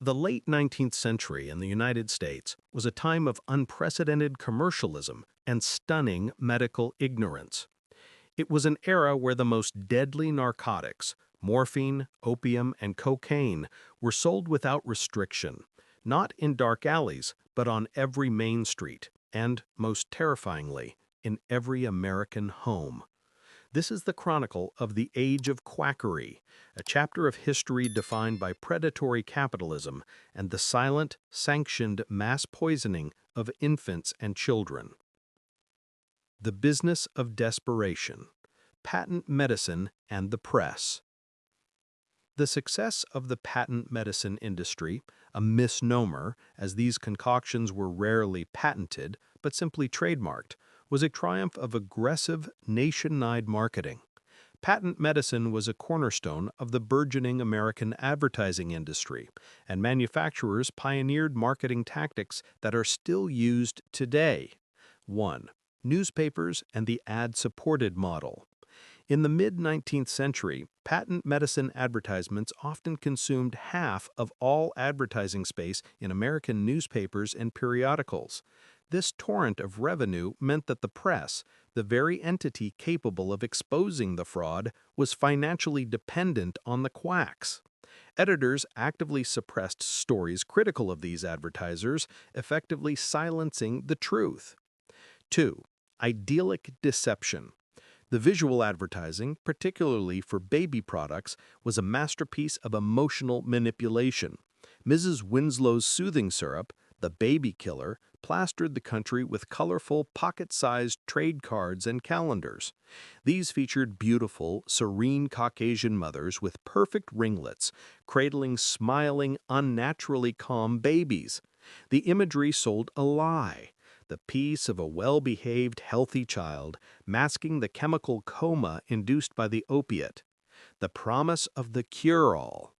The late 19th century in the United States was a time of unprecedented commercialism and stunning medical ignorance. It was an era where the most deadly narcotics, morphine, opium, and cocaine, were sold without restriction, not in dark alleys, but on every main street, and, most terrifyingly, in every American home. This is the chronicle of the Age of Quackery, a chapter of history defined by predatory capitalism and the silent, sanctioned mass poisoning of infants and children. The business of desperation, patent medicine and the press. The success of the patent medicine industry, a misnomer as these concoctions were rarely patented but simply trademarked, was a triumph of aggressive nationwide marketing. Patent medicine was a cornerstone of the burgeoning American advertising industry, and manufacturers pioneered marketing tactics that are still used today. 1. Newspapers and the ad-supported model. In the mid-19th century, patent medicine advertisements often consumed half of all advertising space in American newspapers and periodicals. This torrent of revenue meant that the press, the very entity capable of exposing the fraud, was financially dependent on the quacks. Editors actively suppressed stories critical of these advertisers, effectively silencing the truth. 2. Idyllic deception. The visual advertising, particularly for baby products, was a masterpiece of emotional manipulation. Mrs. Winslow's soothing syrup, the baby killer, plastered the country with colorful, pocket-sized trade cards and calendars. These featured beautiful, serene Caucasian mothers with perfect ringlets, cradling smiling, unnaturally calm babies. The imagery sold a lie, the peace of a well-behaved, healthy child, masking the chemical coma induced by the opiate. The promise of the cure-all.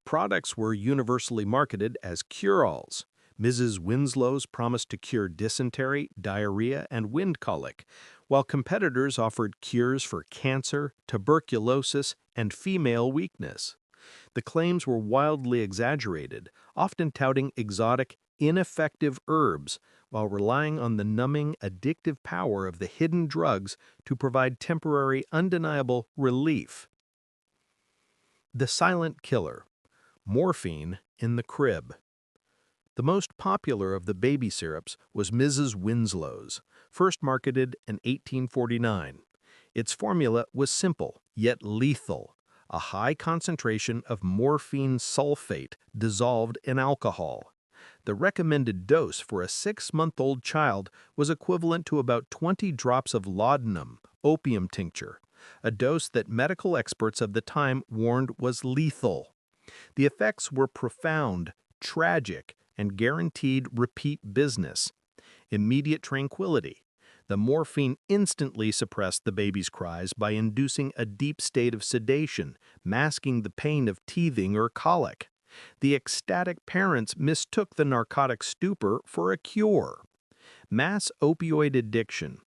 Products were universally marketed as cure-alls. Mrs. Winslow's promised to cure dysentery, diarrhea, and wind colic, while competitors offered cures for cancer, tuberculosis, and female weakness. The claims were wildly exaggerated, often touting exotic, ineffective herbs, while relying on the numbing, addictive power of the hidden drugs to provide temporary, undeniable relief. The silent killer. Morphine in the crib. The most popular of the baby syrups was Mrs. Winslow's, first marketed in 1849. Its formula was simple, yet lethal, a high concentration of morphine sulfate dissolved in alcohol. The recommended dose for a 6-month-old child was equivalent to about 20 drops of laudanum, opium tincture, a dose that medical experts of the time warned was lethal. The effects were profound, tragic, and guaranteed repeat business. Immediate tranquility. The morphine instantly suppressed the baby's cries by inducing a deep state of sedation, masking the pain of teething or colic. The ecstatic parents mistook the narcotic stupor for a cure. Mass opioid addiction.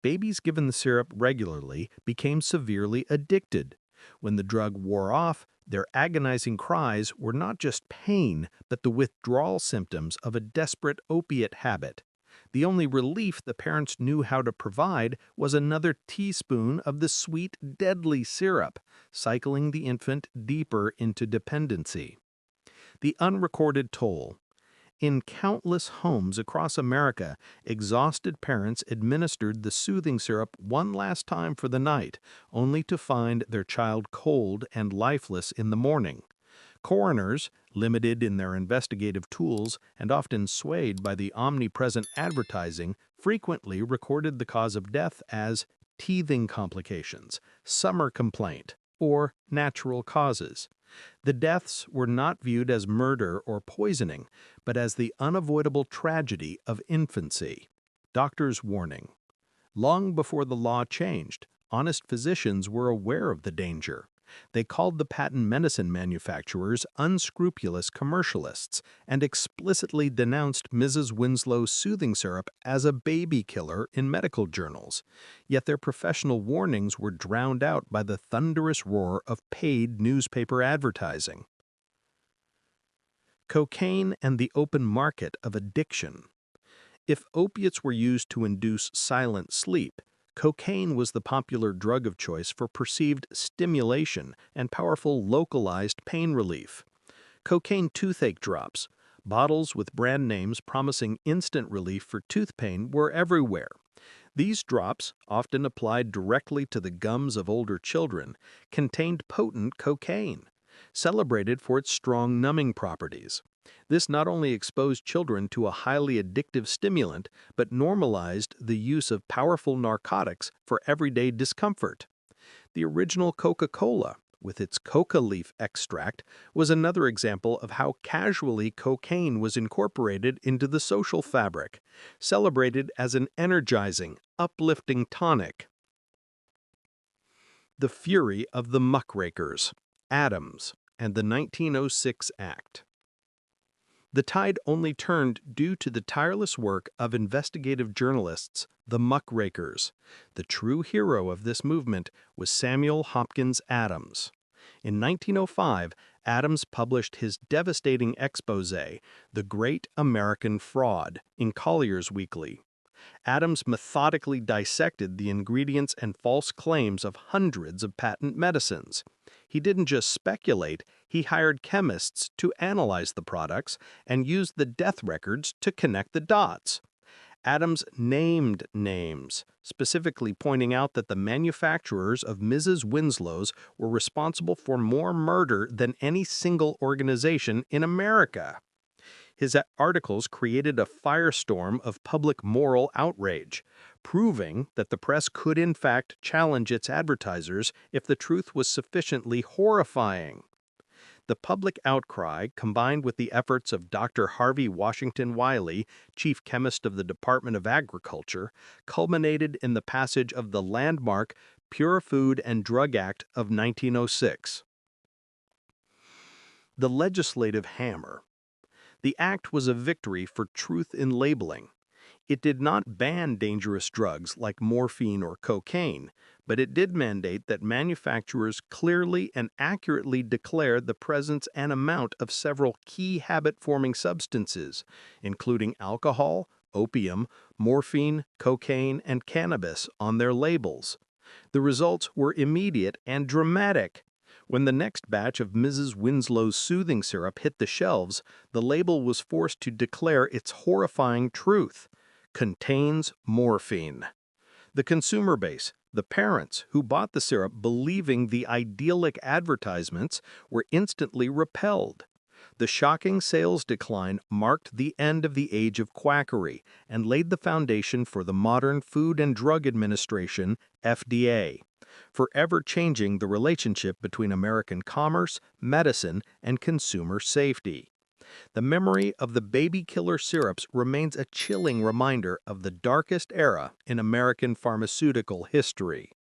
Babies given the syrup regularly became severely addicted. When the drug wore off, their agonizing cries were not just pain, but the withdrawal symptoms of a desperate opiate habit. The only relief the parents knew how to provide was another teaspoon of the sweet, deadly syrup, cycling the infant deeper into dependency. The unrecorded toll. In countless homes across America, exhausted parents administered the soothing syrup one last time for the night, only to find their child cold and lifeless in the morning. Coroners, limited in their investigative tools and often swayed by the omnipresent advertising, frequently recorded the cause of death as teething complications, summer complaint, or natural causes. The deaths were not viewed as murder or poisoning, but as the unavoidable tragedy of infancy. Doctors' warning. Long before the law changed, honest physicians were aware of the danger. They called the patent medicine manufacturers unscrupulous commercialists and explicitly denounced Mrs. Winslow's soothing syrup as a baby killer in medical journals. Yet their professional warnings were drowned out by the thunderous roar of paid newspaper advertising. Cocaine and the open market of addiction. If opiates were used to induce silent sleep, cocaine was the popular drug of choice for perceived stimulation and powerful localized pain relief. Cocaine toothache drops, bottles with brand names promising instant relief for tooth pain, were everywhere. These drops, often applied directly to the gums of older children, contained potent cocaine, celebrated for its strong numbing properties. This not only exposed children to a highly addictive stimulant, but normalized the use of powerful narcotics for everyday discomfort. The original Coca-Cola, with its coca leaf extract, was another example of how casually cocaine was incorporated into the social fabric, celebrated as an energizing, uplifting tonic. The fury of the muckrakers, Adams, and the 1906 Act. The tide only turned due to the tireless work of investigative journalists, the Muckrakers. The true hero of this movement was Samuel Hopkins Adams. In 1905, Adams published his devastating exposé, The Great American Fraud, in Collier's Weekly. Adams methodically dissected the ingredients and false claims of hundreds of patent medicines. He didn't just speculate, he hired chemists to analyze the products and used the death records to connect the dots. Adams named names, specifically pointing out that the manufacturers of Mrs. Winslows were responsible for more murder than any single organization in America. His articles created a firestorm of public moral outrage, proving that the press could in fact challenge its advertisers if the truth was sufficiently horrifying. The public outcry, combined with the efforts of Dr. Harvey Washington Wiley, chief chemist of the Department of Agriculture, culminated in the passage of the landmark Pure Food and Drug Act of 1906. The legislative hammer. The act was a victory for truth in labeling. It did not ban dangerous drugs like morphine or cocaine, but it did mandate that manufacturers clearly and accurately declare the presence and amount of several key habit-forming substances, including alcohol, opium, morphine, cocaine, and cannabis, on their labels. The results were immediate and dramatic. When the next batch of Mrs. Winslow's soothing syrup hit the shelves, the label was forced to declare its horrifying truth: contains morphine. The consumer base, the parents who bought the syrup believing the idyllic advertisements, were instantly repelled. The shocking sales decline marked the end of the Age of Quackery and laid the foundation for the modern Food and Drug Administration, FDA, forever changing the relationship between American commerce, medicine, and consumer safety. The memory of the baby killer syrups remains a chilling reminder of the darkest era in American pharmaceutical history.